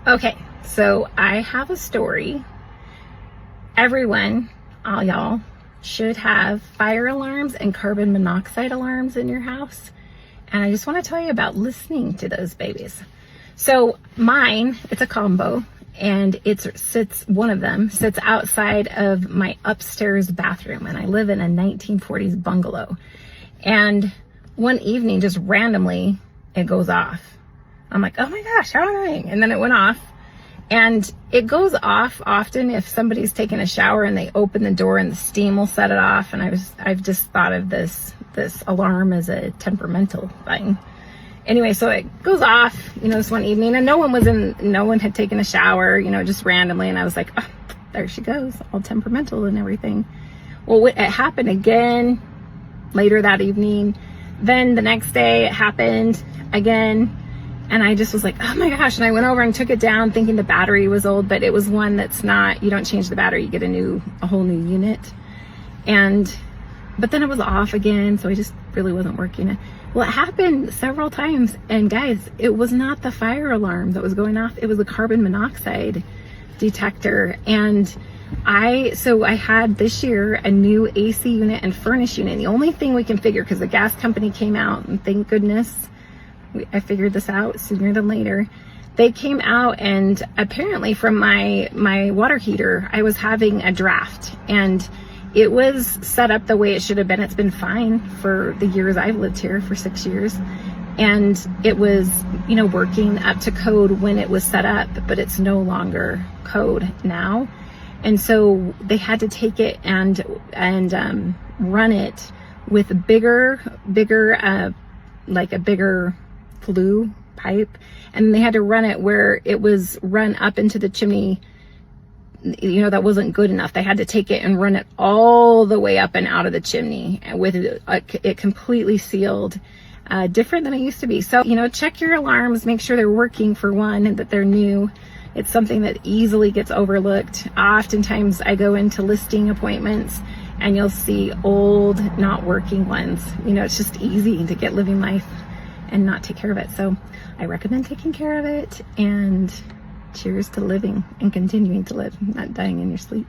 Okay, so I have a story. Everyone, all y'all, should have fire alarms and carbon monoxide alarms in your house. And I just want to tell you about listening to those babies. So mine, it's a combo, and one of them sits outside of my upstairs bathroom, and I live in a 1940s bungalow. And one evening, just randomly, it goes off. I'm like, oh my gosh, how annoying. And then it went off. And it goes off often if somebody's taking a shower and they open the door and the steam will set it off. And I've just thought of this alarm as a temperamental thing. Anyway, so it goes off, this one evening, and no one had taken a shower, just randomly. And I was like, oh, there she goes, all temperamental and everything. Well, it happened again later that evening. Then the next day it happened again. And I just was like, oh my gosh. And I went over and took it down thinking the battery was old, but it was one that's not, you don't change the battery, you get a whole new unit. But then it was off again. So I just really wasn't working. Well, it happened several times. And guys, it was not the fire alarm that was going off. It was the carbon monoxide detector. And I had this year a new AC unit and furnace unit. The only thing we can figure, because the gas company came out, and thank goodness, I figured this out sooner than later. They came out, and apparently from my water heater, I was having a draft, and it was set up the way it should have been. It's been fine for the years I've lived here, for 6 years. And it was, working up to code when it was set up, but it's no longer code now. And so they had to take it and run it with a bigger flue pipe, and they had to run it where it was run up into the chimney. That wasn't good enough. They had to take it and run it all the way up and out of the chimney with it completely sealed, different than it used to be. So, check your alarms, make sure they're working for one, and that they're new. It's something that easily gets overlooked. Oftentimes I go into listing appointments and you'll see old, not working ones. It's just easy to get living life and not take care of it. So I recommend taking care of it, and cheers to living and continuing to live, not dying in your sleep.